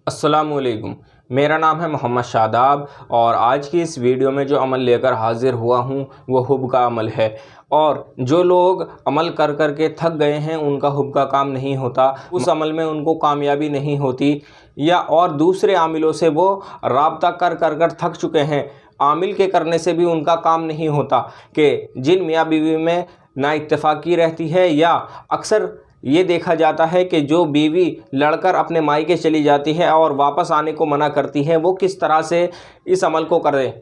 अस्सलामुअलैकुम। मेरा नाम है मोहम्मद शादाब और आज की इस वीडियो में जो अमल लेकर हाज़िर हुआ हूँ वो हुब का अमल है। और जो लोग अमल कर कर के थक गए हैं, उनका हुब का काम नहीं होता, उस अमल में उनको कामयाबी नहीं होती, या और दूसरे आमिलों से वो राब्ता कर कर कर थक चुके हैं, आमिल के करने से भी उनका काम नहीं होता, कि जिन मियाँ बीवी में ना इत्तेफाकी रहती है, या अक्सर ये देखा जाता है कि जो बीवी लड़कर अपने मायके चली जाती है और वापस आने को मना करती है, वो किस तरह से इस अमल को करें,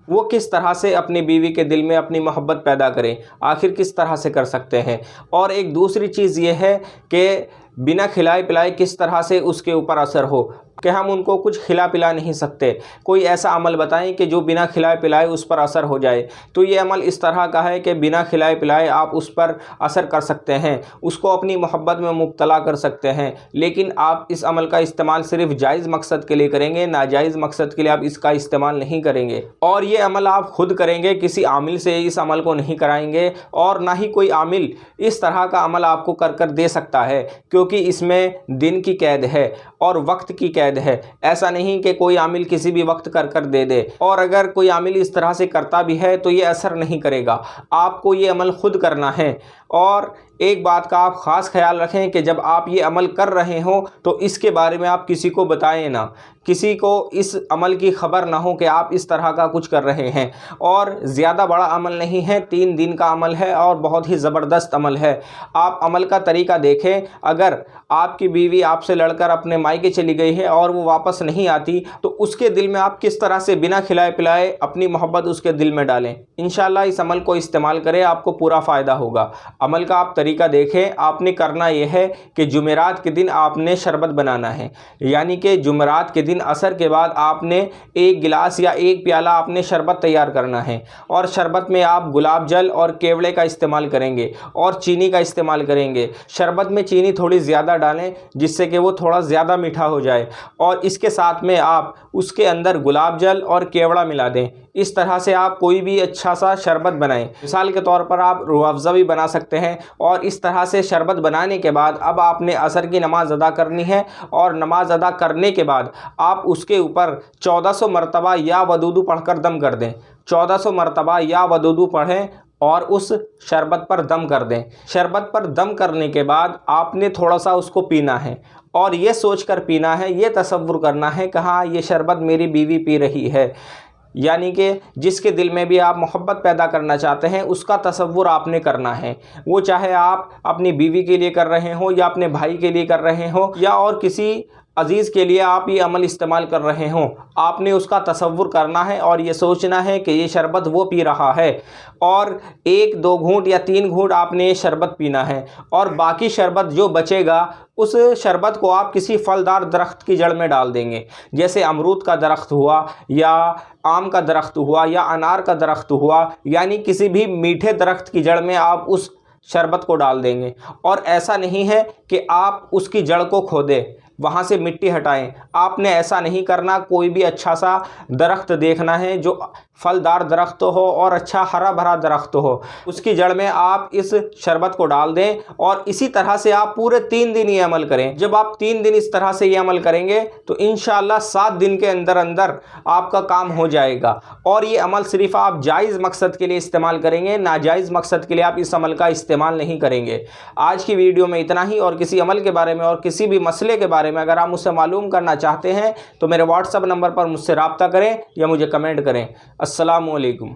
वो किस तरह से अपनी बीवी के दिल में अपनी मोहब्बत पैदा करें, आखिर किस तरह से कर सकते हैं। और एक दूसरी चीज़ ये है कि बिना खिलाए पिलाए किस तरह से उसके ऊपर असर हो, कि हम उनको कुछ खिला पिला नहीं सकते। कोई ऐसा अमल बताएं कि जो बिना खिलाए पिलाए उस पर असर हो जाए। तो ये अमल इस तरह का है कि बिना खिलाए पिलाए आप उस पर असर कर सकते हैं, उसको अपनी मोहब्बत में मुब्तला कर सकते हैं, लेकिन आप इस अमल का इस्तेमाल सिर्फ जायज़ मकसद के लिए करेंगे, नाजायज़ मकसद के लिए आप इसका इस्तेमाल नहीं करेंगे। और ये अमल आप खुद करेंगे, किसी आमिल से इस अमल को नहीं कराएंगे, और ना ही कोई आमिल इस तरह का अमल आपको कर कर दे सकता है, क्योंकि इसमें दिन की कैद है और वक्त की कैद है। ऐसा नहीं कि कोई आमिल किसी भी वक्त कर कर दे दे, और अगर कोई आमिल इस तरह से करता भी है तो ये असर नहीं करेगा। आपको ये अमल खुद करना है। और एक बात का आप ख़ास ख्याल रखें कि जब आप ये अमल कर रहे हो तो इसके बारे में आप किसी को बताएं ना, किसी को इस अमल की ख़बर ना हो कि आप इस तरह का कुछ कर रहे हैं। और ज़्यादा बड़ा अमल नहीं है, 3 दिन का अमल है और बहुत ही ज़बरदस्त अमल है। आप अमल का तरीका देखें। अगर आपकी बीवी आपसे लड़कर अपने मायके चली गई है और वो वापस नहीं आती, तो उसके दिल में आप किस तरह से बिना खिलाए पिलाए अपनी मोहब्बत उसके दिल में डालें। इंशाअल्लाह इस अमल को इस्तेमाल करें, आपको पूरा फ़ायदा होगा। अमल का आप तरीका देखें। आपने करना यह है कि जुमेरात के दिन आपने शरबत बनाना है, यानी कि जुमेरात के दिन असर के बाद आपने 1 गिलास या 1 प्याला आपने शरबत तैयार करना है। और शरबत में आप गुलाब जल और केवड़े का इस्तेमाल करेंगे और चीनी का इस्तेमाल करेंगे। शरबत में चीनी थोड़ी ज़्यादा डालें, जिससे कि वो थोड़ा ज़्यादा मीठा हो जाए, और इसके साथ में आप उसके अंदर गुलाब जल और केवड़ा मिला दें। इस तरह से आप कोई भी अच्छा सा शरबत बनाएं। मिसाल के तौर पर आप रूह अफ़ज़ा भी बना सकते हैं। और इस तरह से शरबत बनाने के बाद अब आपने असर की नमाज़ अदा करनी है, और नमाज अदा करने के बाद आप उसके ऊपर 1400 मरतबा या वदूदू पढ़कर दम कर दें। 1400 मरतबा या वदूदू पढ़ें और उस शरबत पर दम कर दें। शरबत पर दम करने के बाद आपने थोड़ा सा उसको पीना है, और ये सोचकर पीना है, ये तसव्वुर करना है कि हाँ, ये शरबत मेरी बीवी पी रही है। यानी कि जिसके दिल में भी आप मोहब्बत पैदा करना चाहते हैं, उसका तसव्वुर आपने करना है। वो चाहे आप अपनी बीवी के लिए कर रहे हो, या अपने भाई के लिए कर रहे हो, या और किसी अज़ीज़ के लिए आप ये अमल इस्तेमाल कर रहे हो, आपने उसका तसव्वुर करना है और ये सोचना है कि ये शरबत वो पी रहा है, और 1-2 घूंट या 3 घूंट आपने ये शरबत पीना है। और बाकी शरबत जो बचेगा, उस शरबत को आप किसी फलदार दरख्त की जड़ में डाल देंगे, जैसे अमरूद का दरख्त हुआ, या आम का दरख्त हुआ, या अनार का दरख्त हुआ, यानी किसी भी मीठे दरख्त की जड़ में आप उस शरबत को डाल देंगे। और ऐसा नहीं है कि आप उसकी जड़ को खोदें, वहाँ से मिट्टी हटाएं। आपने ऐसा नहीं करना। कोई भी अच्छा सा दरख्त देखना है जो फलदार दरख्त हो और अच्छा हरा भरा दरख्त हो, उसकी जड़ में आप इस शरबत को डाल दें। और इसी तरह से आप पूरे 3 दिन ये अमल करें। जब आप 3 दिन इस तरह से ये अमल करेंगे तो इंशाअल्लाह 7 दिन के अंदर अंदर आपका काम हो जाएगा। और ये अमल सिर्फ आप जायज़ मकसद के लिए इस्तेमाल करेंगे, नाजायज़ मकसद के लिए आप इस अमल का इस्तेमाल नहीं करेंगे। आज की वीडियो में इतना ही। और किसी अमल के बारे में और किसी भी मसले के बारे में अगर आप मुझसे मालूम करना चाहते हैं तो मेरे व्हाट्सएप नंबर पर मुझसे रब्ता करें या मुझे कमेंट करें। अस्सलामु अलैकुम।